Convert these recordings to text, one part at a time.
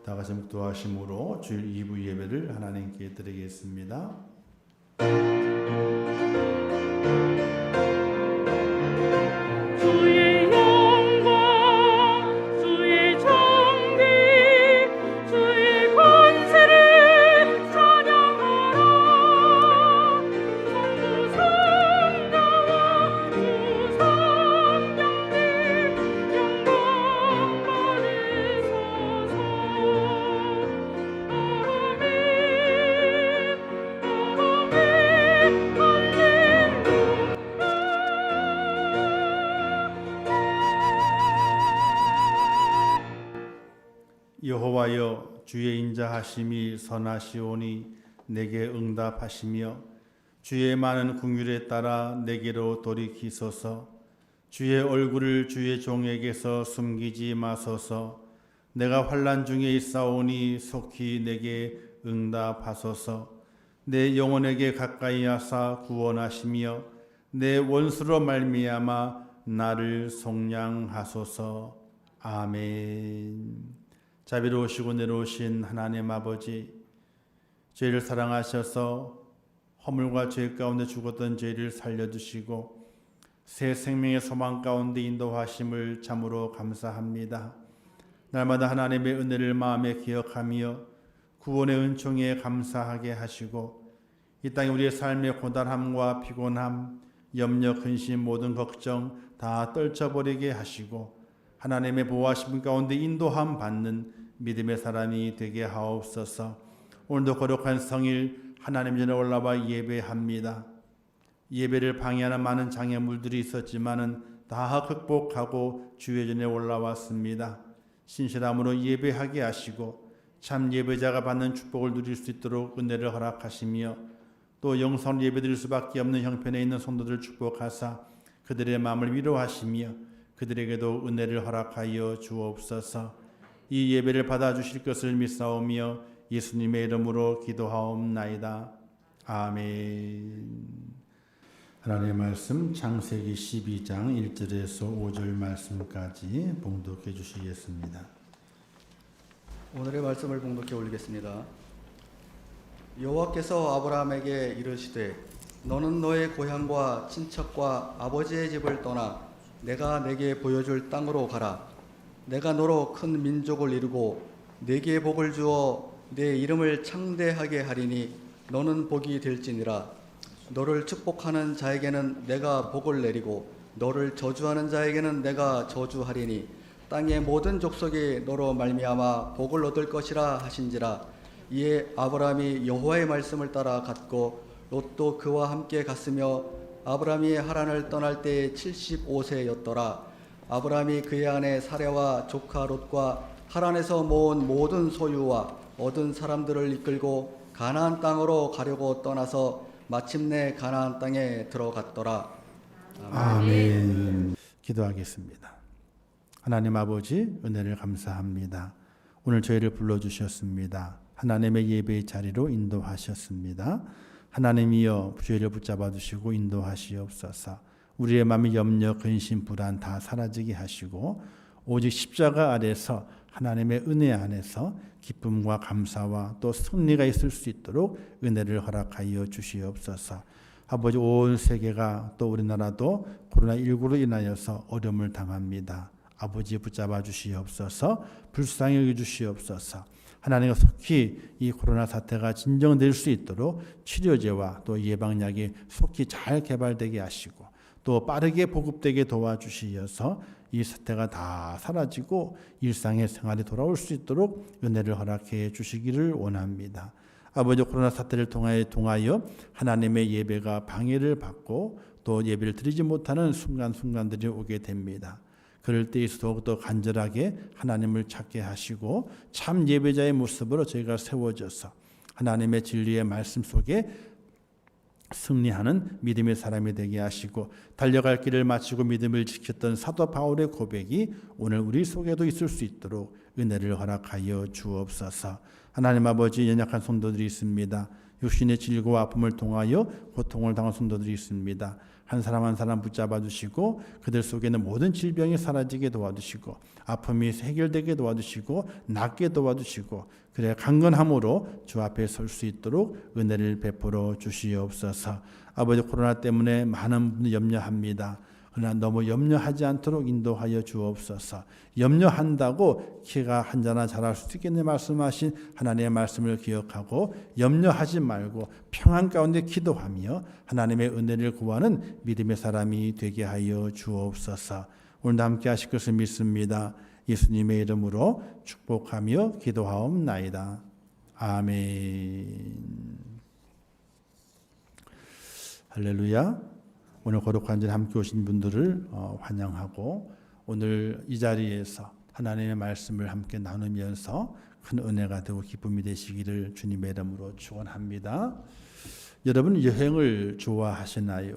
다 같이 묵도하심으로 주일 2부 예배를 하나님께 드리겠습니다. 여호와여, 주의 인자하심이 선하시오니 내게 응답하시며 주의 많은 긍휼에 따라 내게로 돌이키소서. 주의 얼굴을 주의 종에게서 숨기지 마소서. 내가 환난 중에 있사오니 속히 내게 응답하소서. 내 영혼에게 가까이 하사 구원하시며 내 원수로 말미암아 나를 속량하소서. 아멘. 자비로우시고 내로우신 하나님 아버지, 죄를 사랑하셔서 허물과 죄 가운데 죽었던 죄를 살려주시고 새 생명의 소망 가운데 인도하심을 참으로 감사합니다. 날마다 하나님의 은혜를 마음에 기억하며 구원의 은총에 감사하게 하시고 이 땅에 우리의 삶의 고단함과 피곤함, 염려, 근심, 모든 걱정 다 떨쳐버리게 하시고 하나님의 보호하심 가운데 인도함 받는 믿음의 사람이 되게 하옵소서. 오늘도 거룩한 성일 하나님 전에 올라와 예배합니다. 예배를 방해하는 많은 장애물들이 있었지만은 다 극복하고 주의 전에 올라왔습니다. 신실함으로 예배하게 하시고 참 예배자가 받는 축복을 누릴 수 있도록 은혜를 허락하시며 또 영성 예배드릴 수밖에 없는 형편에 있는 성도들을 축복하사 그들의 마음을 위로하시며 그들에게도 은혜를 허락하여 주옵소서. 이 예배를 받아주실 것을 믿사오며 예수님의 이름으로 기도하옵나이다. 아멘. 하나님의 말씀 창세기 12장 1절에서 5절 말씀까지 봉독해 주시겠습니다. 오늘의 말씀을 봉독해 올리겠습니다. 여호와께서 아브라함에게 이르시되 너는 너의 고향과 친척과 아버지의 집을 떠나 내가 내게 보여줄 땅으로 가라. 내가 너로 큰 민족을 이루고 내게 복을 주어 내 이름을 창대하게 하리니 너는 복이 될지니라. 너를 축복하는 자에게는 내가 복을 내리고 너를 저주하는 자에게는 내가 저주하리니 땅의 모든 족속이 너로 말미암아 복을 얻을 것이라 하신지라. 이에 아브라함이 여호와의 말씀을 따라 갔고 롯도 그와 함께 갔으며 아브라함이 하란을 떠날 때에 75세였더라. 아브라함이 그의 아내 사레와 조카 롯과 하란에서 모은 모든 소유와 얻은 사람들을 이끌고 가나안 땅으로 가려고 떠나서 마침내 가나안 땅에 들어갔더라. 아멘. 기도하겠습니다. 하나님 아버지, 은혜를 감사합니다. 오늘 저희를 불러주셨습니다. 하나님의 예배의 자리로 인도하셨습니다. 하나님이여 저희를 붙잡아 주시고 인도하시옵소서. 우리의 마음의 염려, 근심, 불안 다 사라지게 하시고 오직 십자가 아래서 하나님의 은혜 안에서 기쁨과 감사와 또 승리가 있을 수 있도록 은혜를 허락하여 주시옵소서. 아버지, 온 세계가 또 우리나라도 코로나19로 인하여서 어려움을 당합니다. 아버지 붙잡아 주시옵소서. 불쌍히 여겨 주시옵소서. 하나님과 속히 이 코로나 사태가 진정될 수 있도록 치료제와 또 예방약이 속히 잘 개발되게 하시고 또 빠르게 보급되게 도와주시어서 이 사태가 다 사라지고 일상의 생활이 돌아올 수 있도록 은혜를 허락해 주시기를 원합니다. 아버지, 코로나 사태를 통하여 하나님의 예배가 방해를 받고 또 예배를 드리지 못하는 순간순간들이 오게 됩니다. 그럴 때에서 더욱더 간절하게 하나님을 찾게 하시고 참 예배자의 모습으로 저희가 세워져서 하나님의 진리의 말씀 속에 승리하는 믿음의 사람이 되게 하시고 달려갈 길을 마치고 믿음을 지켰던 사도 바울의 고백이 오늘 우리 속에도 있을 수 있도록 은혜를 허락하여 주옵소서. 하나님 아버지, 연약한 성도들이 있습니다. 육신의 질고와 아픔을 통하여 고통을 당한 성도들이 있습니다. 한 사람 한 사람 붙잡아 주시고 그들 속에는 모든 질병이 사라지게 도와주시고 아픔이 해결되게 도와주시고 낫게 도와주시고 그래 강건함으로 주 앞에 설 수 있도록 은혜를 베풀어 주시옵소서. 아버지, 코로나 때문에 많은 분들이 염려합니다. 그러나 너무 염려하지 않도록 인도하여 주옵소서. 염려한다고 키가 한 자나 자랄 수 있겠네 말씀하신 하나님의 말씀을 기억하고 염려하지 말고 평안 가운데 기도하며 하나님의 은혜를 구하는 믿음의 사람이 되게 하여 주옵소서. 오늘도 함께 하실 것을 믿습니다. 예수님의 이름으로 축복하며 기도하옵나이다. 아멘. 할렐루야. 오늘 거룩한 절 함께 오신 분들을 환영하고 오늘 이 자리에서 하나님의 말씀을 함께 나누면서 큰 은혜가 되고 기쁨이 되시기를 주님의 이름으로 축원합니다. 여러분, 여행을 좋아하시나요?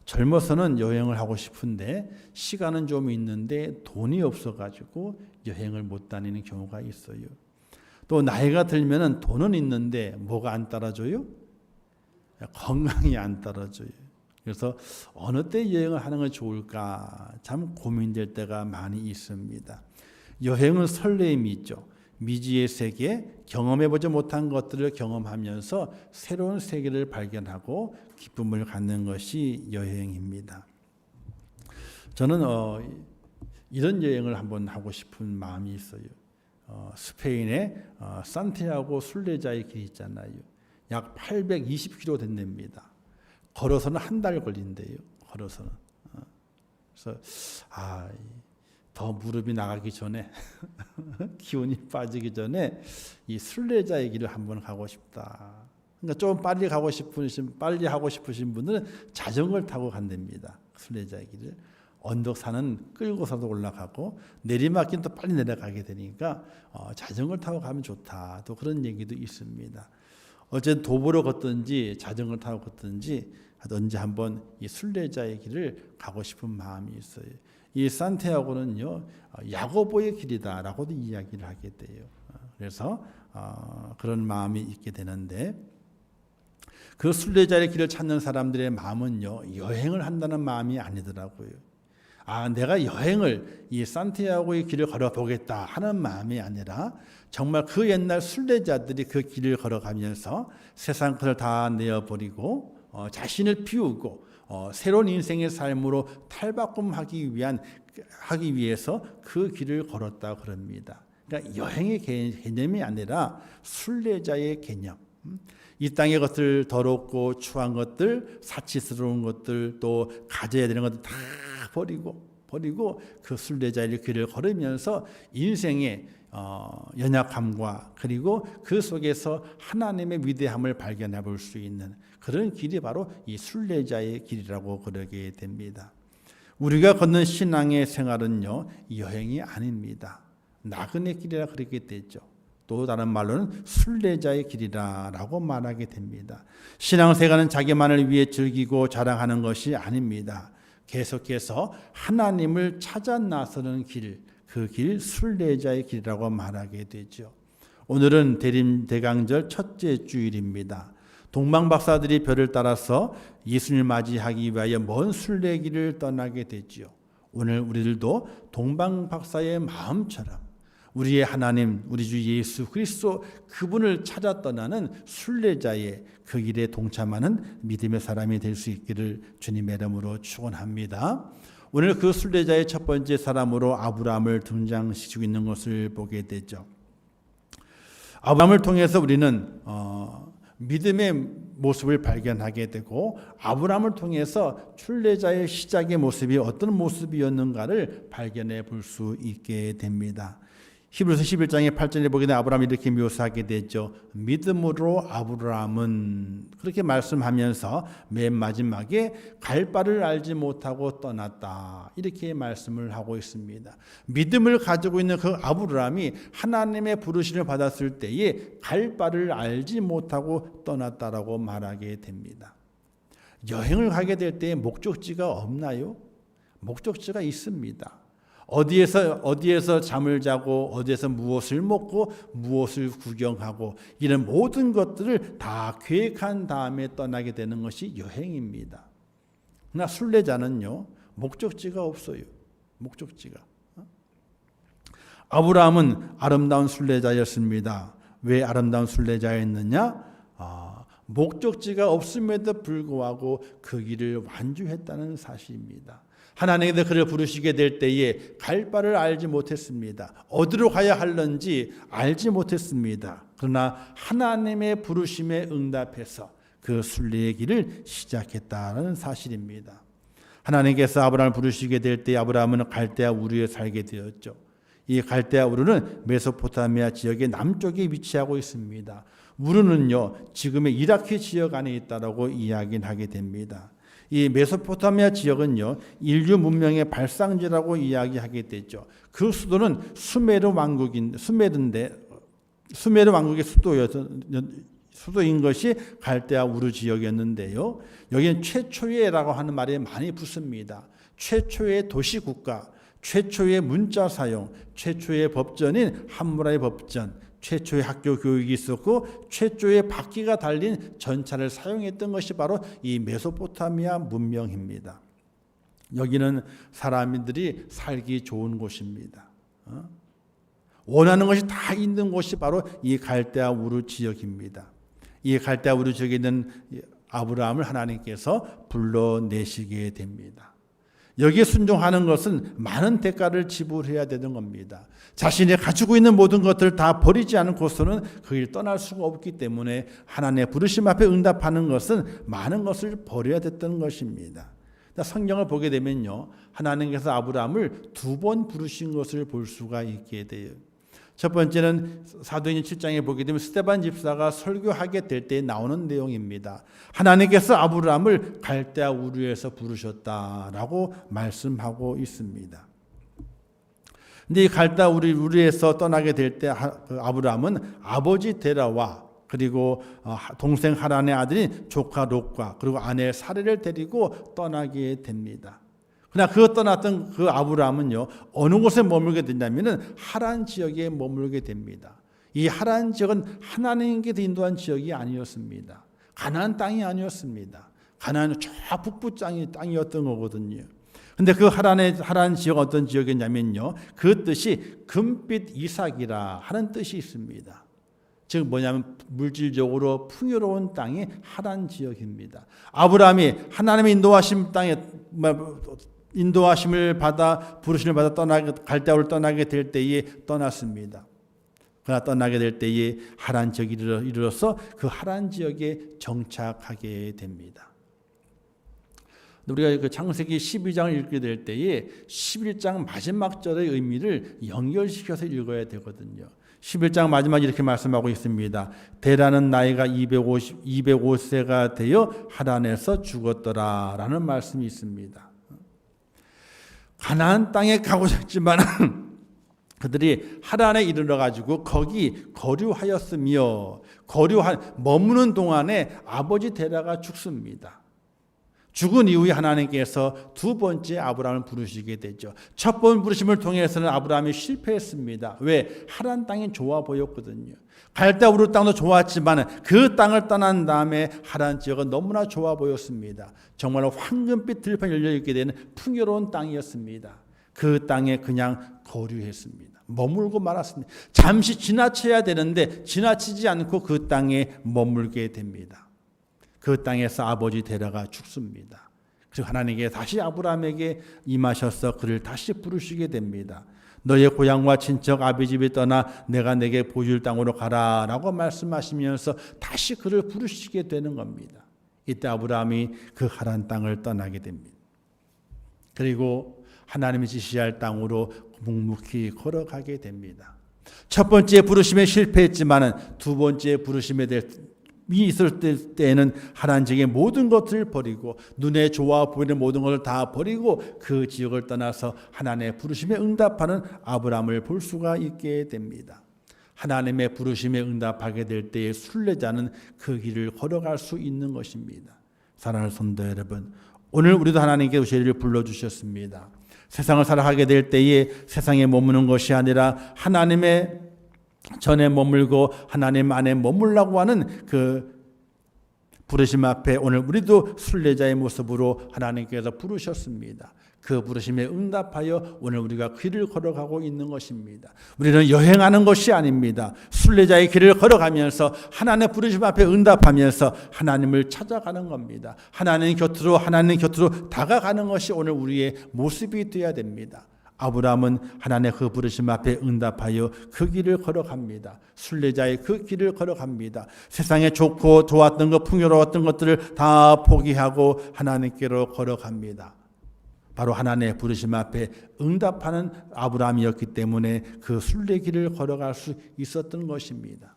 젊어서는 여행을 하고 싶은데 시간은 좀 있는데 돈이 없어가지고 여행을 못 다니는 경우가 있어요. 또 나이가 들면은 돈은 있는데 뭐가 안 따라줘요? 건강이 안 따라줘요. 그래서 어느 때 여행을 하는 게 좋을까 참 고민될 때가 많이 있습니다. 여행은 설레임이 있죠. 미지의 세계, 경험해보지 못한 것들을 경험하면서 새로운 세계를 발견하고 기쁨을 갖는 것이 여행입니다. 저는 이런 여행을 한번 하고 싶은 마음이 있어요. 스페인의 산티아고 순례자의 길 있잖아요. 약 820km 된답니다. 걸어서는 한 달 걸린대요. 걸어서는. 그래서 더 무릎이 나가기 전에 기운이 빠지기 전에 이 순례자의 길을 한번 가고 싶다. 그러니까 좀 빨리 하고 싶으신 분들은 자전거를 타고 간답니다. 순례자의 길을. 언덕산은 끌고서도 올라가고 내리막길은 또 빨리 내려가게 되니까 자전거를 타고 가면 좋다. 또 그런 얘기도 있습니다. 어쨌든 도보로 걷든지 자전거를 타고 걷든지 하든지 한번 이 순례자의 길을 가고 싶은 마음이 있어요. 이 산티아고는요 야고보의 길이다라고도 이야기를 하게 돼요. 그래서 그런 마음이 있게 되는데 그 순례자의 길을 찾는 사람들의 마음은요 여행을 한다는 마음이 아니더라고요. 내가 여행을 이 산티아고의 길을 걸어보겠다 하는 마음이 아니라 정말 그 옛날 순례자들이 그 길을 걸어가면서 세상 것을 다 내어버리고 자신을 비우고 새로운 인생의 삶으로 탈바꿈하기 위해서 그 길을 걸었다 그럽니다. 그러니까 여행의 개념이 아니라 순례자의 개념. 이 땅의 것들, 더럽고 추한 것들, 사치스러운 것들, 또 가져야 되는 것들 다 버리고 그 순례자의 길을 걸으면서 인생의 연약함과 그리고 그 속에서 하나님의 위대함을 발견해 볼 수 있는 그런 길이 바로 이 순례자의 길이라고 그러게 됩니다. 우리가 걷는 신앙의 생활은요 여행이 아닙니다. 나그네 길이라 그렇게 되죠. 또 다른 말로는 순례자의 길이라고 말하게 됩니다. 신앙생활은 자기만을 위해 즐기고 자랑하는 것이 아닙니다. 계속해서 하나님을 찾아 나서는 길, 그 길 순례자의 길이라고 말하게 되죠. 오늘은 대림대강절 첫째 주일입니다. 동방박사들이 별을 따라서 예수님을 맞이하기 위하여 먼 순례길을 떠나게 되지요. 오늘 우리들도 동방박사의 마음처럼 우리의 하나님, 우리 주 예수 그리스도 그분을 찾아 떠나는 순례자의 그 길에 동참하는 믿음의 사람이 될 수 있기를 주님의 이름으로 축원합니다. 오늘 그 순례자의 첫 번째 사람으로 아브라함을 등장시키고 있는 것을 보게 되죠. 아브라함을 통해서 우리는 믿음의 모습을 발견하게 되고 아브라함을 통해서 순례자의 시작의 모습이 어떤 모습이었는가를 발견해 볼 수 있게 됩니다. 히브리서 11장의 8절에 보게 되면 아브라함이 이렇게 묘사하게 되죠. 믿음으로 아브라함은 그렇게 말씀하면서 맨 마지막에 갈 바를 알지 못하고 떠났다. 이렇게 말씀을 하고 있습니다. 믿음을 가지고 있는 그 아브라함이 하나님의 부르심을 받았을 때에 갈 바를 알지 못하고 떠났다라고 말하게 됩니다. 여행을 가게 될 때 목적지가 없나요? 목적지가 있습니다. 어디에서 잠을 자고 어디에서 무엇을 먹고 무엇을 구경하고 이런 모든 것들을 다 계획한 다음에 떠나게 되는 것이 여행입니다. 그러나 순례자는요, 목적지가 없어요. 목적지가. 아브라함은 아름다운 순례자였습니다. 왜 아름다운 순례자였느냐? 목적지가 없음에도 불구하고 그 길을 완주했다는 사실입니다. 하나님께서 그를 부르시게 될 때에 갈 바를 알지 못했습니다. 어디로 가야 할는지 알지 못했습니다. 그러나 하나님의 부르심에 응답해서 그 순례의 길을 시작했다는 사실입니다. 하나님께서 아브라함을 부르시게 될 때 아브라함은 갈대아 우르에 살게 되었죠. 이 갈대아 우르는 메소포타미아 지역의 남쪽에 위치하고 있습니다. 우르는요, 지금의 이라크 지역 안에 있다라고 이야기하게 됩니다. 이 메소포타미아 지역은요, 인류 문명의 발상지라고 이야기하게 되죠. 그 수도는 수메르 왕국의 수도인 것이 갈대아 우르 지역이었는데요. 여기는 최초의라고 하는 말이 많이 붙습니다. 최초의 도시 국가, 최초의 문자 사용, 최초의 법전인 함무라비 법전, 최초의 학교 교육이 있었고 최초의 바퀴가 달린 전차를 사용했던 것이 바로 이 메소포타미아 문명입니다. 여기는 사람들이 살기 좋은 곳입니다. 원하는 것이 다 있는 곳이 바로 이 갈대아 우르 지역입니다. 이 갈대아 우르 지역에 있는 아브라함을 하나님께서 불러내시게 됩니다. 여기에 순종하는 것은 많은 대가를 지불해야 되는 겁니다. 자신이 가지고 있는 모든 것들을 다 버리지 않고서는 그 길 떠날 수가 없기 때문에 하나님의 부르심 앞에 응답하는 것은 많은 것을 버려야 됐던 것입니다. 성경을 보게 되면요, 하나님께서 아브라함을 2번 부르신 것을 볼 수가 있게 돼요. 첫 번째는 사도행전 7장에 보게 되면 스데반 집사가 설교하게 될 때 나오는 내용입니다. 하나님께서 아브라함을 갈대아 우르에서 부르셨다라고 말씀하고 있습니다. 근데 이 갈대아 우르에서 떠나게 될 때 아브라함은 아버지 데라와 그리고 동생 하란의 아들인 조카 롯과 그리고 아내 사레를 데리고 떠나게 됩니다. 그러나 그 떠났던 그 아브라함은요, 어느 곳에 머물게 되냐면은 하란 지역에 머물게 됩니다. 이 하란 지역은 하나님께서 인도한 지역이 아니었습니다. 가나안 땅이 아니었습니다. 가나안은 저 북부 땅이었던 거거든요. 근데 그 하란 지역 어떤 지역이냐면요, 그 뜻이 금빛 이삭이라 하는 뜻이 있습니다. 즉 뭐냐면 물질적으로 풍요로운 땅이 하란 지역입니다. 아브라함이 하나님의 인도하심을 받아 부르심을 받아 갈대아우를 떠나게 될 때에 떠났습니다. 그러나 떠나게 될 때에 하란 지역에 이르러서 그 하란 지역에 정착하게 됩니다. 우리가 그 창세기 12장을 읽게 될 때에 11장 마지막 절의 의미를 연결시켜서 읽어야 되거든요. 11장 마지막에 이렇게 말씀하고 있습니다. 데라는 나이가 205세가 되어 하란에서 죽었더라 라는 말씀이 있습니다. 가나안 땅에 가고 싶지만 그들이 하란에 이르러 가지고 거기 거류하였으며 머무는 동안에 아버지 데라가 죽습니다. 죽은 이후에 하나님께서 2번째 아브라함을 부르시게 되죠. 첫 번 부르심을 통해서는 아브라함이 실패했습니다. 왜? 하란 땅이 좋아 보였거든요. 갈대아 우르 땅도 좋았지만 그 땅을 떠난 다음에 하란 지역은 너무나 좋아 보였습니다. 정말 황금빛 들판이 열려있게 되는 풍요로운 땅이었습니다. 그 땅에 그냥 거류했습니다. 머물고 말았습니다. 잠시 지나쳐야 되는데 지나치지 않고 그 땅에 머물게 됩니다. 그 땅에서 아버지 데라가 죽습니다. 그리고 하나님께 다시 아브라함에게 임하셔서 그를 다시 부르시게 됩니다. 너의 고향과 친척 아비집에 떠나 내가 내게 보여줄 땅으로 가라 라고 말씀하시면서 다시 그를 부르시게 되는 겁니다. 이때 아브라함이 그 하란 땅을 떠나게 됩니다. 그리고 하나님이 지시할 땅으로 묵묵히 걸어가게 됩니다. 첫 번째 부르심에 실패했지만 2번째 부르심에 있을 때에는 하란 지역의 모든 것을 버리고 눈에 좋아 보이는 모든 것을 다 버리고 그 지역을 떠나서 하나님의 부르심에 응답하는 아브라함을 볼 수가 있게 됩니다. 하나님의 부르심에 응답하게 될 때에 순례자는 그 길을 걸어갈 수 있는 것입니다. 사랑하는 성도 여러분, 오늘 우리도 하나님께 저희를 불러주셨습니다. 세상을 살아가게 될 때에 세상에 머무는 것이 아니라 하나님의 전에 머물고 하나님 안에 머물라고 하는 그 부르심 앞에 오늘 우리도 순례자의 모습으로 하나님께서 부르셨습니다. 그 부르심에 응답하여 오늘 우리가 길을 걸어가고 있는 것입니다. 우리는 여행하는 것이 아닙니다. 순례자의 길을 걸어가면서 하나님의 부르심 앞에 응답하면서 하나님을 찾아가는 겁니다. 하나님 곁으로 다가가는 것이 오늘 우리의 모습이 되어야 됩니다. 아브라함은 하나님의 그 부르심 앞에 응답하여 그 길을 걸어갑니다. 순례자의 그 길을 걸어갑니다. 세상에 좋고 좋았던 것, 풍요로웠던 것들을 다 포기하고 하나님께로 걸어갑니다. 바로 하나님의 부르심 앞에 응답하는 아브라함이었기 때문에 그 순례길을 걸어갈 수 있었던 것입니다.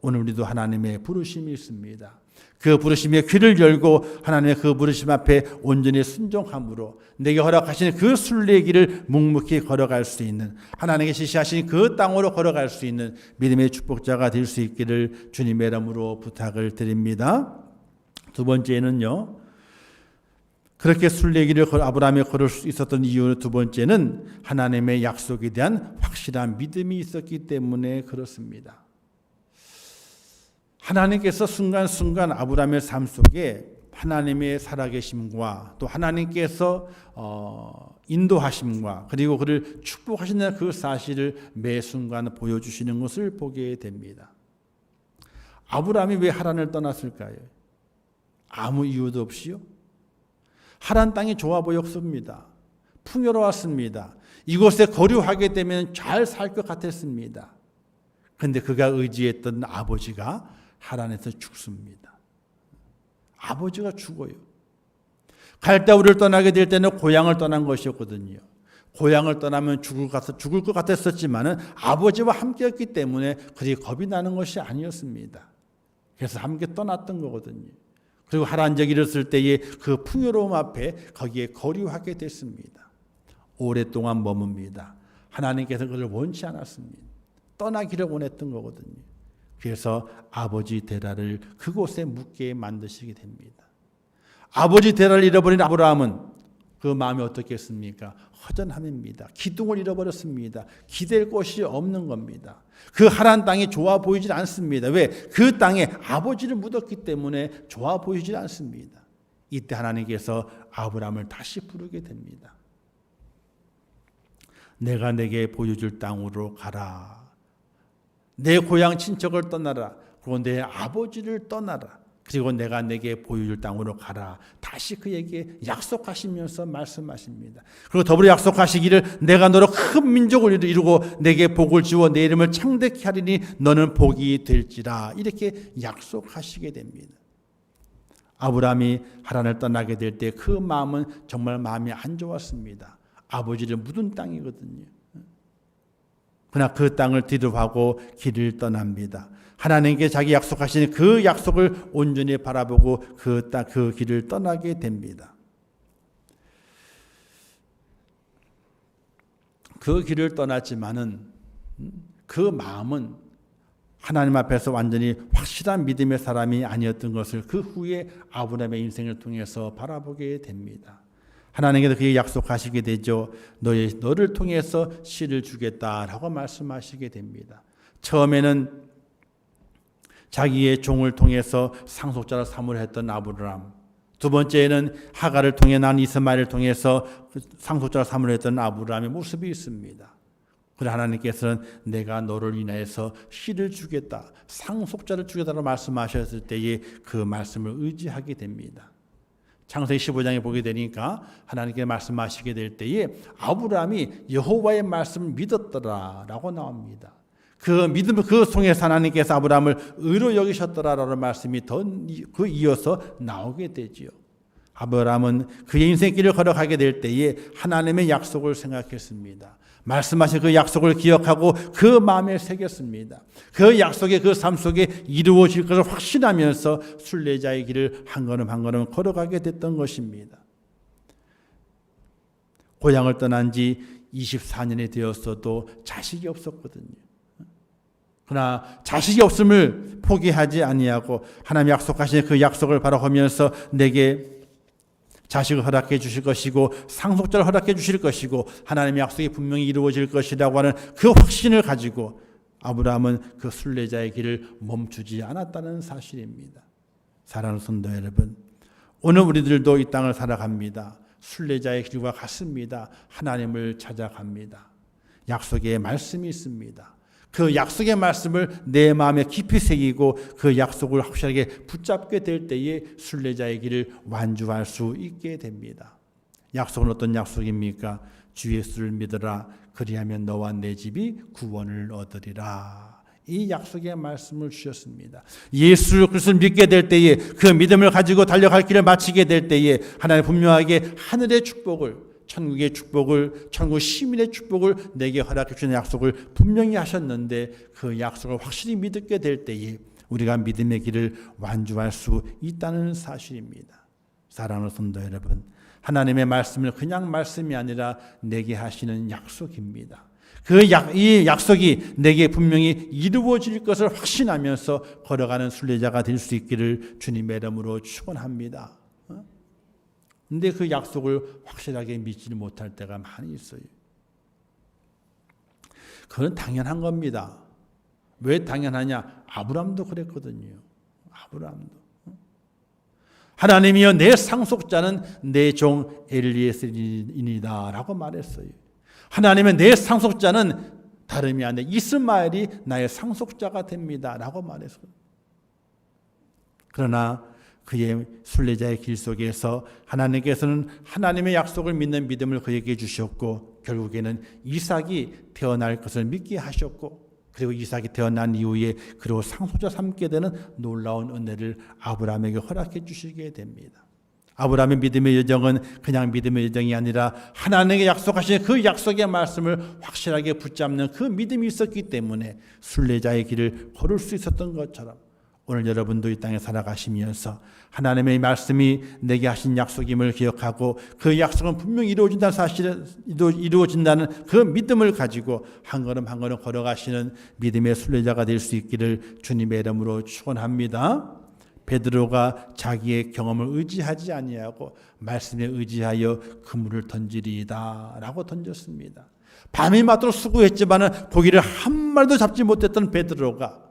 오늘 우리도 하나님의 부르심이 있습니다. 그 부르심의 귀를 열고 하나님의 그 부르심 앞에 온전히 순종함으로 내게 허락하신 그 순례길을 묵묵히 걸어갈 수 있는, 하나님께 지시하신 그 땅으로 걸어갈 수 있는 믿음의 축복자가 될 수 있기를 주님의 이름으로 부탁을 드립니다. 두 번째는요, 그렇게 순례길을 아브라함이 걸을 수 있었던 이유 두 번째는 하나님의 약속에 대한 확실한 믿음이 있었기 때문에 그렇습니다. 하나님께서 순간순간 아브라함의 삶 속에 하나님의 살아계심과 또 하나님께서 인도하심과 그리고 그를 축복하시는 그 사실을 매 순간 보여주시는 것을 보게 됩니다. 아브라함이 왜 하란을 떠났을까요? 아무 이유도 없이요. 하란 땅이 좋아 보였습니다. 풍요로웠습니다. 이곳에 거류하게 되면 잘 살 것 같았습니다. 그런데 그가 의지했던 아버지가 하란에서 죽습니다. 아버지가 죽어요. 갈대우를 떠나게 될 때는 고향을 떠난 것이었거든요. 고향을 떠나면 죽을 것 같았었지만은 아버지와 함께였기 때문에 그리 겁이 나는 것이 아니었습니다. 그래서 함께 떠났던 거거든요. 그리고 하란 지역에 이르렀을 때에 그 풍요로움 앞에 거기에 거류하게 됐습니다. 오랫동안 머뭅니다. 하나님께서 그를 원치 않았습니다. 떠나기를 원했던 거거든요. 그래서 아버지 데라를 그곳에 묻게 만드시게 됩니다. 아버지 데라를 잃어버린 아브라함은 그 마음이 어떻겠습니까? 허전함입니다. 기둥을 잃어버렸습니다. 기댈 곳이 없는 겁니다. 그 하란 땅이 좋아 보이질 않습니다. 왜? 그 땅에 아버지를 묻었기 때문에 좋아 보이질 않습니다. 이때 하나님께서 아브라함을 다시 부르게 됩니다. 내가 내게 보여줄 땅으로 가라. 내 고향 친척을 떠나라. 그리고 내 아버지를 떠나라. 그리고 내가 내게 보여줄 땅으로 가라. 다시 그에게 약속하시면서 말씀하십니다. 그리고 더불어 약속하시기를 내가 너로 큰 민족을 이루고 내게 복을 주어 내 이름을 창대케 하리니 너는 복이 될지라. 이렇게 약속하시게 됩니다. 아브라함이 하란을 떠나게 될 때 그 마음은 정말 마음이 안 좋았습니다. 아버지를 묻은 땅이거든요. 그러나 그 땅을 뒤로하고 길을 떠납니다. 하나님께 자기 약속하신 그 약속을 온전히 바라보고 그 길을 떠나게 됩니다. 그 길을 떠났지만은 그 마음은 하나님 앞에서 완전히 확실한 믿음의 사람이 아니었던 것을 그 후에 아브라함의 인생을 통해서 바라보게 됩니다. 하나님께서 그에게 약속하시게 되죠. 너를 통해서 씨를 주겠다라고 말씀하시게 됩니다. 처음에는 자기의 종을 통해서 상속자로 삼으려 했던 아브라함, 두 번째는 하갈을 통해 난 이스마엘을 통해서 상속자로 삼으려 했던 아브라함의 모습이 있습니다. 그러나 하나님께서는 내가 너를 인하여서 씨를 주겠다, 상속자를 주겠다고 말씀하셨을 때에 그 말씀을 의지하게 됩니다. 창세기 15장에 보게 되니까 하나님께 말씀하시게 될 때에 아브라함이 여호와의 말씀을 믿었더라라고 나옵니다. 그 믿음 그 통해서 하나님께서 아브라함을 의로 여기셨더라라는 말씀이 그 이어서 나오게 되지요. 아브라함은 그의 인생길을 걸어가게 될 때에 하나님의 약속을 생각했습니다. 말씀하신 그 약속을 기억하고 그 마음에 새겼습니다. 그 약속의 그 삶 속에 이루어질 것을 확신하면서 순례자의 길을 한 걸음 한 걸음 걸어가게 됐던 것입니다. 고향을 떠난 지 24년이 되었어도 자식이 없었거든요. 그러나 자식이 없음을 포기하지 아니하고 하나님 약속하신 그 약속을 바라보면서 내게 자식을 허락해 주실 것이고 상속자를 허락해 주실 것이고 하나님의 약속이 분명히 이루어질 것이라고 하는 그 확신을 가지고 아브라함은 그 순례자의 길을 멈추지 않았다는 사실입니다. 사랑하는 성도 여러분, 오늘 우리들도 이 땅을 살아갑니다. 순례자의 길과 같습니다. 하나님을 찾아갑니다. 약속의 말씀이 있습니다. 그 약속의 말씀을 내 마음에 깊이 새기고 그 약속을 확실하게 붙잡게 될 때에 순례자의 길을 완주할 수 있게 됩니다. 약속은 어떤 약속입니까? 주 예수를 믿으라. 그리하면 너와 내 집이 구원을 얻으리라. 이 약속의 말씀을 주셨습니다. 예수 그리스도를 믿게 될 때에 그 믿음을 가지고 달려갈 길을 마치게 될 때에 하나님 분명하게 하늘의 축복을, 천국의 축복을, 천국 시민의 축복을 내게 허락해 주는 약속을 분명히 하셨는데 그 약속을 확실히 믿게 될 때에 우리가 믿음의 길을 완주할 수 있다는 사실입니다. 사랑하는 성도 여러분, 하나님의 말씀을 그냥 말씀이 아니라 내게 하시는 약속입니다. 이 약속이 내게 분명히 이루어질 것을 확신하면서 걸어가는 순례자가 될 수 있기를 주님의 이름으로 축원합니다. 근데 그 약속을 확실하게 믿지 못할 때가 많이 있어요. 그건 당연한 겁니다. 왜 당연하냐? 아브라함도 그랬거든요. 아브라함도. 하나님이여 내 상속자는 내 종 엘리에셀이니이다 라고 말했어요. 하나님의 내 상속자는 다름이 아니라 이스마엘이 나의 상속자가 됩니다 라고 말했어요. 그러나 그의 순례자의 길 속에서 하나님께서는 하나님의 약속을 믿는 믿음을 그에게 주셨고 결국에는 이삭이 태어날 것을 믿게 하셨고 그리고 이삭이 태어난 이후에 그리고 상속자 삼게 되는 놀라운 은혜를 아브라함에게 허락해 주시게 됩니다. 아브라함의 믿음의 여정은 그냥 믿음의 여정이 아니라 하나님에게 약속하신 그 약속의 말씀을 확실하게 붙잡는 그 믿음이 있었기 때문에 순례자의 길을 걸을 수 있었던 것처럼 오늘 여러분도 이 땅에 살아가시면서 하나님의 말씀이 내게 하신 약속임을 기억하고 그 약속은 분명히 이루어진다는 사실을 이루어진다는 그 믿음을 가지고 한 걸음 한 걸음 걸어가시는 믿음의 순례자가 될 수 있기를 주님의 이름으로 축원합니다. 베드로가 자기의 경험을 의지하지 아니하고 말씀에 의지하여 그물을 던지리이다라고 던졌습니다. 밤이 맞도록 수고했지만은 고기를 한 마리도 잡지 못했던 베드로가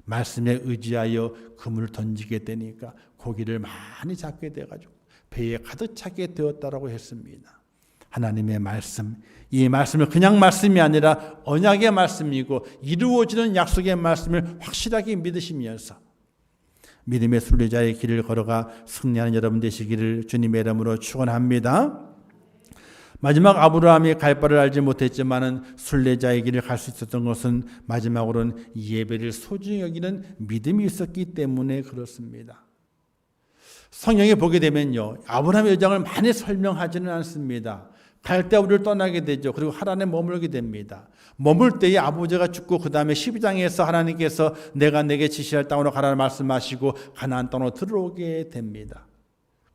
말씀에 의지하여 그물을 던지게 되니까 고기를 많이 잡게 돼가지고 배에 가득 차게 되었다라고 했습니다. 하나님의 말씀, 이 말씀을 그냥 말씀이 아니라 언약의 말씀이고 이루어지는 약속의 말씀을 확실하게 믿으시면서 믿음의 순례자의 길을 걸어가 승리하는 여러분 되시기를 주님의 이름으로 축원합니다. 마지막 아브라함이 갈 바를 알지 못했지만은 순례자의 길을 갈 수 있었던 것은 마지막으로는 예배를 소중히 여기는 믿음이 있었기 때문에 그렇습니다. 성경에 보게 되면요, 아브라함의 여정을 많이 설명하지는 않습니다. 갈대아우리를 떠나게 되죠. 그리고 하란에 머물게 됩니다. 머물 때에 아버지가 죽고 그 다음에 12장에서 하나님께서 내가 내게 지시할 땅으로 가라는 말씀하시고 가나안 땅으로 들어오게 됩니다.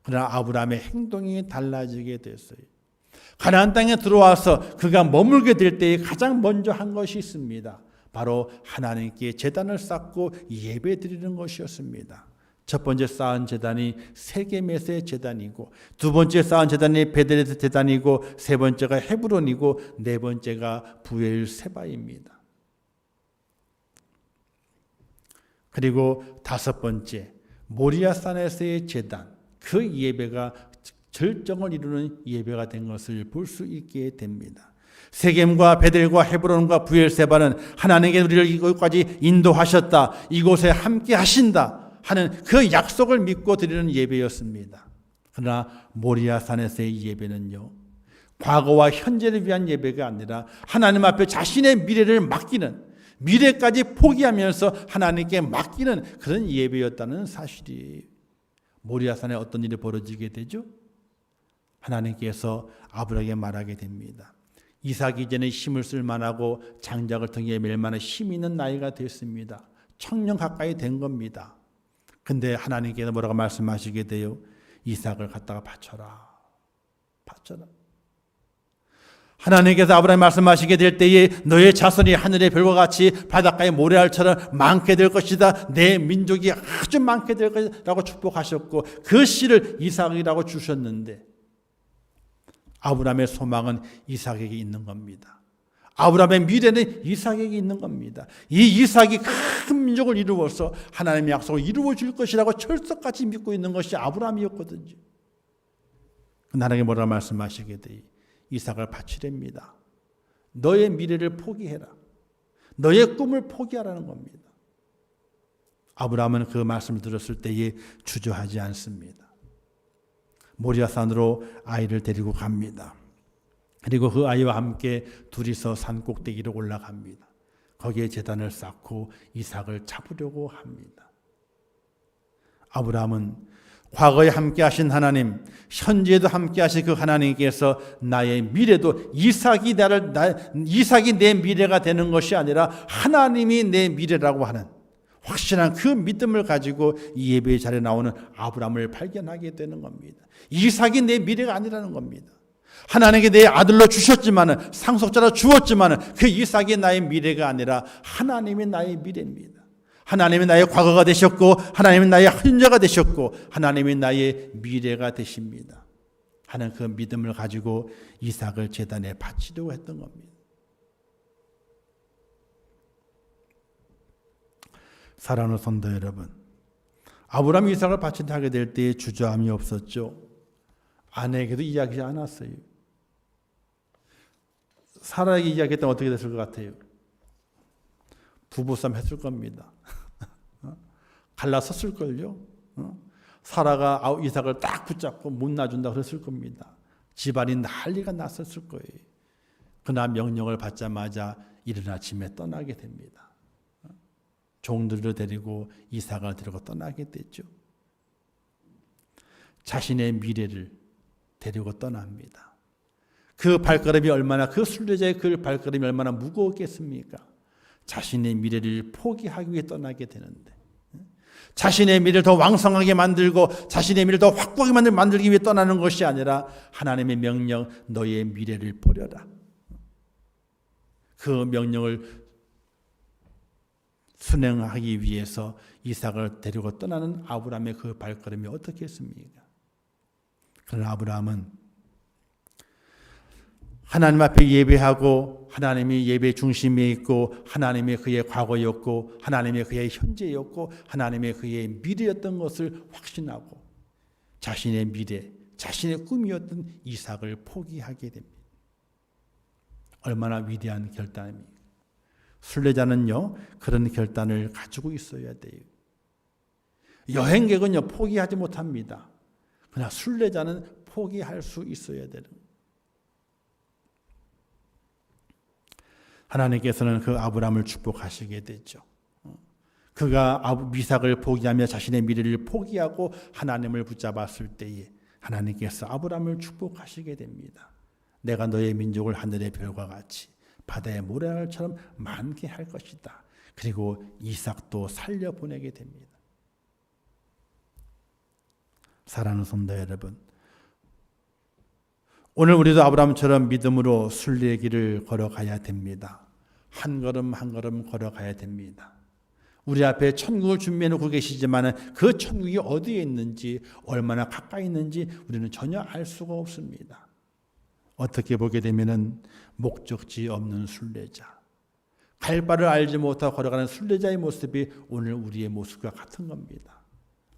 그러나 아브라함의 행동이 달라지게 됐어요. 가나안 땅에 들어와서 그가 머물게 될 때에 가장 먼저 한 것이 있습니다. 바로 하나님께 제단을 쌓고 예배 드리는 것이었습니다. 첫 번째 쌓은 제단이 세겜에서의 제단이고 두 번째 쌓은 제단이 베델에서 제단이고 세 번째가 헤브론이고 네 번째가 부엘세바입니다. 그리고 다섯 번째 모리아산에서의 제단, 그 예배가 절정을 이루는 예배가 된 것을 볼 수 있게 됩니다. 세겜과 베델과 헤브론과 부엘세바는 하나님께 우리를 이곳까지 인도하셨다, 이곳에 함께 하신다 하는 그 약속을 믿고 드리는 예배였습니다. 그러나 모리아산에서의 예배는요, 과거와 현재를 위한 예배가 아니라 하나님 앞에 자신의 미래를 맡기는, 미래까지 포기하면서 하나님께 맡기는 그런 예배였다는 사실이 모리아산에 어떤 일이 벌어지게 되죠? 하나님께서 아브라함에게 말하게 됩니다. 이삭이 이제는 힘을 쓸 만하고 장작을 등에 맬 만한 힘이 있는 나이가 됐습니다. 청년 가까이 된 겁니다. 근데 하나님께서 뭐라고 말씀하시게 돼요? 이삭을 갖다가 바쳐라. 바쳐라. 하나님께서 아브라함에 말씀하시게 될 때에 너의 자손이 하늘의 별과 같이 바닷가의 모래알처럼 많게 될 것이다. 내 민족이 아주 많게 될 것이라고 축복하셨고 그 씨를 이삭이라고 주셨는데 아브라함의 소망은 이삭에게 있는 겁니다. 아브라함의 미래는 이삭에게 있는 겁니다. 이 이삭이 큰 민족을 이루어서 하나님의 약속을 이루어 줄 것이라고 철석같이 믿고 있는 것이 아브라함이었거든요. 하나님께 뭐라 말씀하시게 돼? 이삭을 바치렵니다. 너의 미래를 포기해라. 너의 꿈을 포기하라는 겁니다. 아브라함은 그 말씀을 들었을 때에 주저하지 않습니다. 모리아산으로 아이를 데리고 갑니다. 그리고 그 아이와 함께 둘이서 산 꼭대기로 올라갑니다. 거기에 제단을 쌓고 이삭을 잡으려고 합니다. 아브라함은 과거에 함께 하신 하나님, 현재에도 함께 하신 그 하나님께서 나의 미래도 이삭이 내 미래가 되는 것이 아니라 하나님이 내 미래라고 하는 확실한 그 믿음을 가지고 이 예배의 자리에 나오는 아브라함을 발견하게 되는 겁니다. 이삭이 내 미래가 아니라는 겁니다. 하나님께 내 아들로 주셨지만은 상속자로 주었지만은 그 이삭이 나의 미래가 아니라 하나님이 나의 미래입니다. 하나님이 나의 과거가 되셨고 하나님이 나의 현재가 되셨고 하나님이 나의 미래가 되십니다 하는 그 믿음을 가지고 이삭을 제단에 바치려고 했던 겁니다. 사랑하는 성도 여러분, 아브라함이 이삭을 바친다 하게 될 때에 주저함이 없었죠. 아내에게도 이야기하지 않았어요. 사라에게 이야기했다면 어떻게 됐을 것 같아요? 부부싸움 했을 겁니다. 갈라섰을걸요. 사라가 이삭을 딱 붙잡고 못 놔준다 그랬을 겁니다. 집안이 난리가 났었을 거예요. 그러나 명령을 받자마자 이른 아침에 떠나게 됩니다. 종들을 데리고 이삭을 데리고 떠나게 됐죠. 자신의 미래를 데리고 떠납니다. 그 발걸음이 얼마나, 그 순례자의 그 발걸음이 얼마나 무거웠겠습니까? 자신의 미래를 포기하기 위해 떠나게 되는데, 자신의 미래를 더 왕성하게 만들고 자신의 미래를 더 확고하게 만들기 위해 떠나는 것이 아니라 하나님의 명령, 너의 미래를 버려라. 그 명령을 순행하기 위해서 이삭을 데리고 떠나는 아브라함의 그 발걸음이 어떻겠습니까? 그러나 아브라함은 하나님 앞에 예배하고 하나님이 예배 중심에 있고 하나님의 그의 과거였고 하나님의 그의 현재였고 하나님의 그의 미래였던 것을 확신하고 자신의 미래, 자신의 꿈이었던 이삭을 포기하게 됩니다. 얼마나 위대한 결단입니까? 순례자는요, 그런 결단을 가지고 있어야 돼요. 여행객은요, 포기하지 못합니다. 그러나 순례자는 포기할 수 있어야 되는 거예요. 하나님께서는 그 아브라함을 축복하시게 되죠. 그가 이삭을 포기하며 자신의 미래를 포기하고 하나님을 붙잡았을 때에 하나님께서 아브라함을 축복하시게 됩니다. 내가 너의 민족을 하늘의 별과 같이 바다의 모래알처럼 많게 할 것이다. 그리고 이삭도 살려보내게 됩니다. 사랑하는 성도 여러분, 오늘 우리도 아브라함처럼 믿음으로 순례의 길을 걸어가야 됩니다. 한 걸음 한 걸음 걸어가야 됩니다. 우리 앞에 천국을 준비해 놓고 계시지만 그 천국이 어디에 있는지, 얼마나 가까이 있는지 우리는 전혀 알 수가 없습니다. 어떻게 보게 되면은 목적지 없는 순례자, 갈 바를 알지 못하고 걸어가는 순례자의 모습이 오늘 우리의 모습과 같은 겁니다.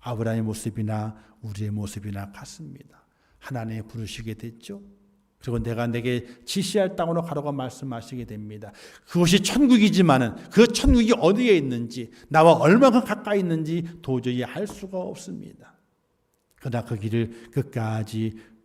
아브라함의 모습이나 우리의 모습이나 같습니다. 하나님이 부르시게 됐죠. 그리고 내가 내게 지시할 땅으로 가라고 말씀하시게 됩니다. 그것이 천국이지만은 그 천국이 어디에 있는지, 나와 얼마나 가까이 있는지 도저히 알 수가 없습니다. 그러나 그 길을 끝까지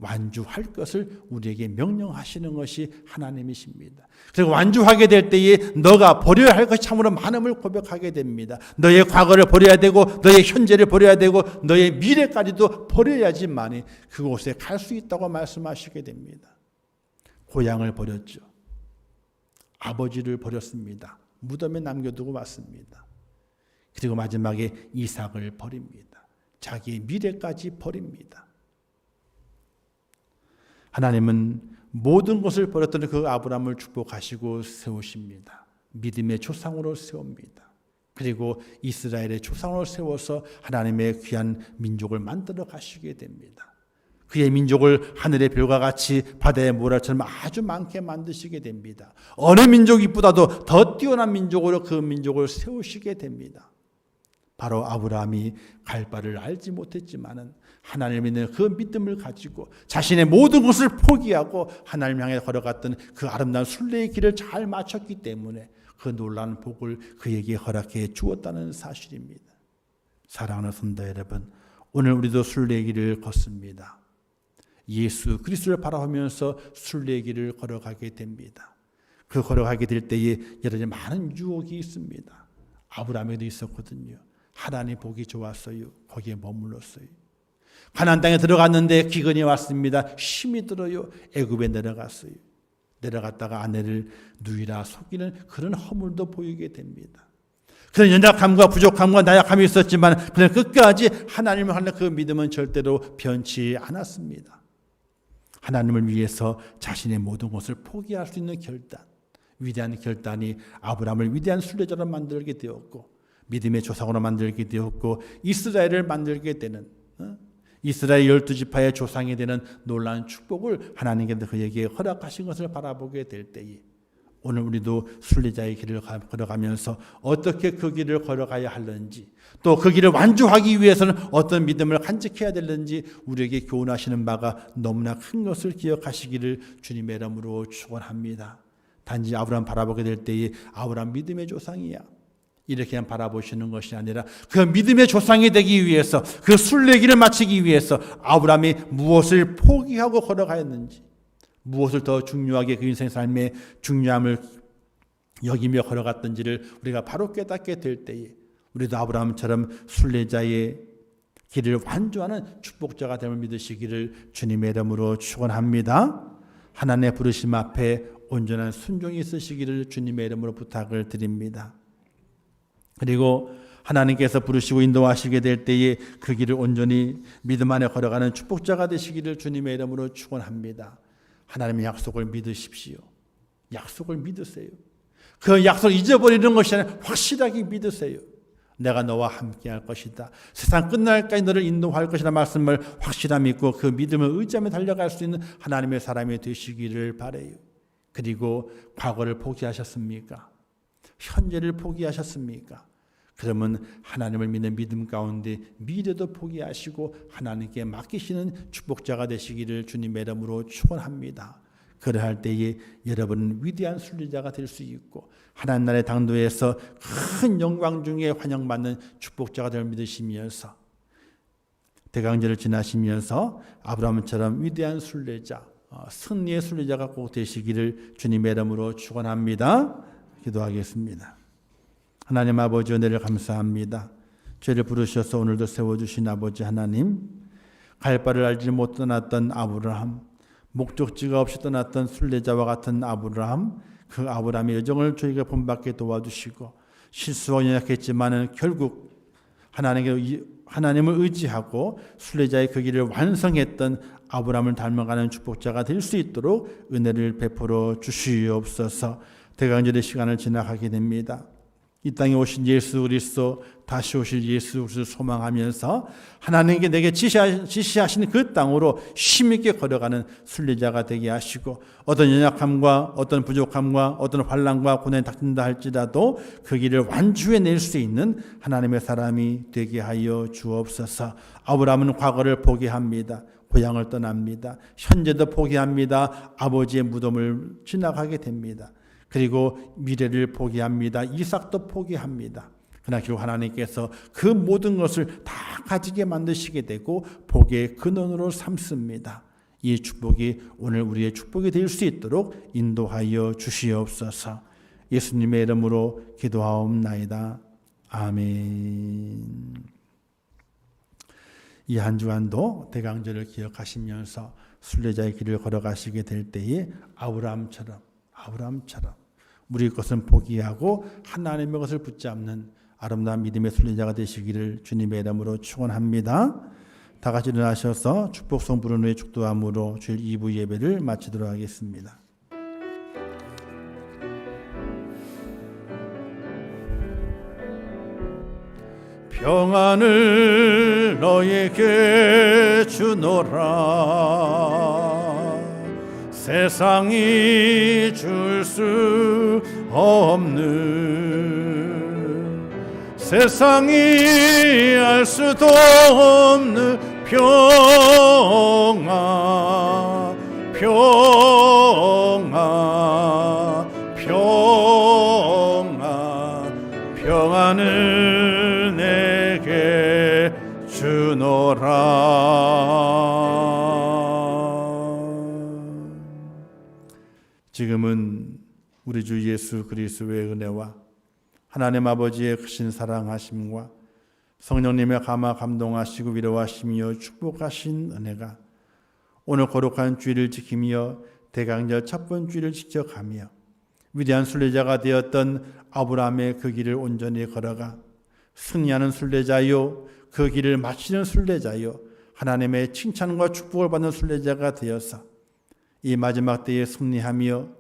완주할 것을 우리에게 명령하시는 것이 하나님이십니다. 그리고 완주하게 될 때에 너가 버려야 할 것이 참으로 많음을 고백하게 됩니다. 너의 과거를 버려야 되고 너의 현재를 버려야 되고 너의 미래까지도 버려야지만이 그곳에 갈 수 있다고 말씀하시게 됩니다. 고향을 버렸죠. 아버지를 버렸습니다. 무덤에 남겨두고 왔습니다. 그리고 마지막에 이삭을 버립니다. 자기의 미래까지 버립니다. 하나님은 모든 것을 버렸던 그 아브라함을 축복하시고 세우십니다. 믿음의 조상으로 세웁니다. 그리고 이스라엘의 조상으로 세워서 하나님의 귀한 민족을 만들어 가시게 됩니다. 그의 민족을 하늘의 별과 같이 바다의 모래처럼 아주 많게 만드시게 됩니다. 어느 민족보다도 더 뛰어난 민족으로 그 민족을 세우시게 됩니다. 바로 아브라함이 갈 바를 알지 못했지만은 하나님을 믿는 그 믿음을 가지고 자신의 모든 것을 포기하고 하나님 향해 걸어갔던 그 아름다운 순례의 길을 잘 마쳤기 때문에 그 놀라운 복을 그에게 허락해 주었다는 사실입니다. 사랑하는 성도 여러분, 오늘 우리도 순례의 길을 걷습니다. 예수 그리스도를 바라보면서 순례의 길을 걸어가게 됩니다. 그 걸어가게 될 때에 여러 가지 많은 유혹이 있습니다. 아브라함에도 있었거든요. 하나님 보기 좋았어요. 거기에 머물렀어요. 가나안 땅에 들어갔는데 기근이 왔습니다. 힘이 들어요. 애굽에 내려갔어요. 내려갔다가 아내를 누이라 속이는 그런 허물도 보이게 됩니다. 그런 연약함과 부족함과 나약함이 있었지만 그는 끝까지 하나님을 하는 그 믿음은 절대로 변치 않았습니다. 하나님을 위해서 자신의 모든 것을 포기할 수 있는 결단, 위대한 결단이 아브라함을 위대한 순례자로 만들게 되었고 믿음의 조상으로 만들게 되었고 이스라엘을 만들게 되는 이스라엘 12지파의 조상이 되는 놀라운 축복을 하나님께서 그에게 허락하신 것을 바라보게 될 때에 오늘 우리도 순례자의 길을 걸어가면서 어떻게 그 길을 걸어가야 하는지 또 그 길을 완주하기 위해서는 어떤 믿음을 간직해야 되는지 우리에게 교훈하시는 바가 너무나 큰 것을 기억하시기를 주님의 이름으로 축원합니다. 단지 아브라함 바라보게 될 때에 아브라함 믿음의 조상이야 이렇게 바라보시는 것이 아니라 그 믿음의 조상이 되기 위해서 그 순례길을 마치기 위해서 아브라함이 무엇을 포기하고 걸어가였는지 무엇을 더 중요하게 그 인생 삶의 중요함을 여기며 걸어갔던지를 우리가 바로 깨닫게 될 때에 우리도 아브라함처럼 순례자의 길을 완주하는 축복자가 됨을 믿으시기를 주님의 이름으로 축원합니다. 하나님의 부르심 앞에 온전한 순종이 있으시기를 주님의 이름으로 부탁을 드립니다. 그리고 하나님께서 부르시고 인도하시게 될 때에 그 길을 온전히 믿음 안에 걸어가는 축복자가 되시기를 주님의 이름으로 축원합니다. 하나님의 약속을 믿으십시오. 약속을 믿으세요. 그 약속을 잊어버리는 것이 아니라 확실하게 믿으세요. 내가 너와 함께할 것이다. 세상 끝날까지 너를 인도할 것이라 말씀을 확실히 믿고 그 믿음을 의지하며 달려갈 수 있는 하나님의 사람이 되시기를 바라요. 그리고 과거를 포기하셨습니까? 현재를 포기하셨습니까? 그러면 하나님을 믿는 믿음 가운데 미래도 포기하시고 하나님께 맡기시는 축복자가 되시기를 주님의 이름으로 축원합니다. 그러할 때에 여러분은 위대한 순례자가 될 수 있고 하나님 나라의 당도에서 큰 영광 중에 환영받는 축복자가 될 믿으시면서 대강제를 지나시면서 아브라함처럼 위대한 순례자, 승리의 순례자가 꼭 되시기를 주님의 이름으로 축원합니다. 기도하겠습니다. 하나님 아버지 은혜를 감사합니다. 죄를 부르셔서 오늘도 세워주신 아버지 하나님, 갈 바를 알지 못 떠났던 아브라함, 목적지가 없이 떠났던 순례자와 같은 아브라함, 그 아브라함의 여정을 저희가 본받게 도와주시고 실수와 연약했지만은 결국 하나님을 의지하고 순례자의 그 길을 완성했던 아브라함을 닮아가는 축복자가 될 수 있도록 은혜를 베풀어 주시옵소서. 대강절의 시간을 지나가게 됩니다. 이 땅에 오신 예수 그리스도, 다시 오실 예수 그리스도를 소망하면서 하나님께 내게 지시하신 그 땅으로 힘있게 걸어가는 순례자가 되게 하시고 어떤 연약함과 어떤 부족함과 어떤 환난과 고난이 닥친다 할지라도 그 길을 완주해낼 수 있는 하나님의 사람이 되게 하여 주옵소서. 아브라함은 과거를 포기합니다. 고향을 떠납니다. 현재도 포기합니다. 아버지의 무덤을 지나가게 됩니다. 그리고 미래를 포기합니다. 이삭도 포기합니다. 그러나 결국 하나님께서 그 모든 것을 다 가지게 만드시게 되고 복의 근원으로 삼습니다. 이 축복이 오늘 우리의 축복이 될 수 있도록 인도하여 주시옵소서. 예수님의 이름으로 기도하옵나이다. 아멘. 이 한 주간도 대강절을 기억하시면서 순례자의 길을 걸어가시게 될 때에 아브라함처럼 우리 것은 포기하고 하나님의 것을 붙잡는 아름다운 믿음의 순례자가 되시기를 주님의 이름으로 축원합니다. 다 같이 일어나셔서 축복성 부른 후에 축도함으로 주일 2부 예배를 마치도록 하겠습니다. 평안을 너에게 주노라. 세상이 줄 수 없는, 세상이 알 수도 없는 평안, 평안, 평안, 평안을 내게 주노라. 지금은 우리 주 예수 그리스도의 은혜와 하나님 아버지의 크신 사랑하심과 성령님의 감화 감동하시고 위로하시며 축복하신 은혜가 오늘 거룩한 주일을 지키며 대강절 첫 번 주일을 직접하며 위대한 순례자가 되었던 아브라함의 그 길을 온전히 걸어가 승리하는 순례자요, 그 길을 마치는 순례자요, 하나님의 칭찬과 축복을 받는 순례자가 되어서 이 마지막 때에 승리하며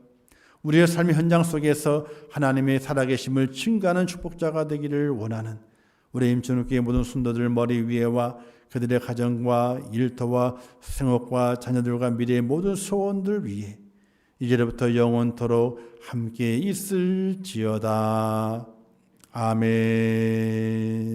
우리의 삶의 현장 속에서 하나님의 살아계심을 증거하는 축복자가 되기를 원하는 우리 임천국교회 모든 순도들 머리 위에와 그들의 가정과 일터와 생업과 자녀들과 미래의 모든 소원들 위에 이제부터 영원토록 함께 있을지어다. 아멘.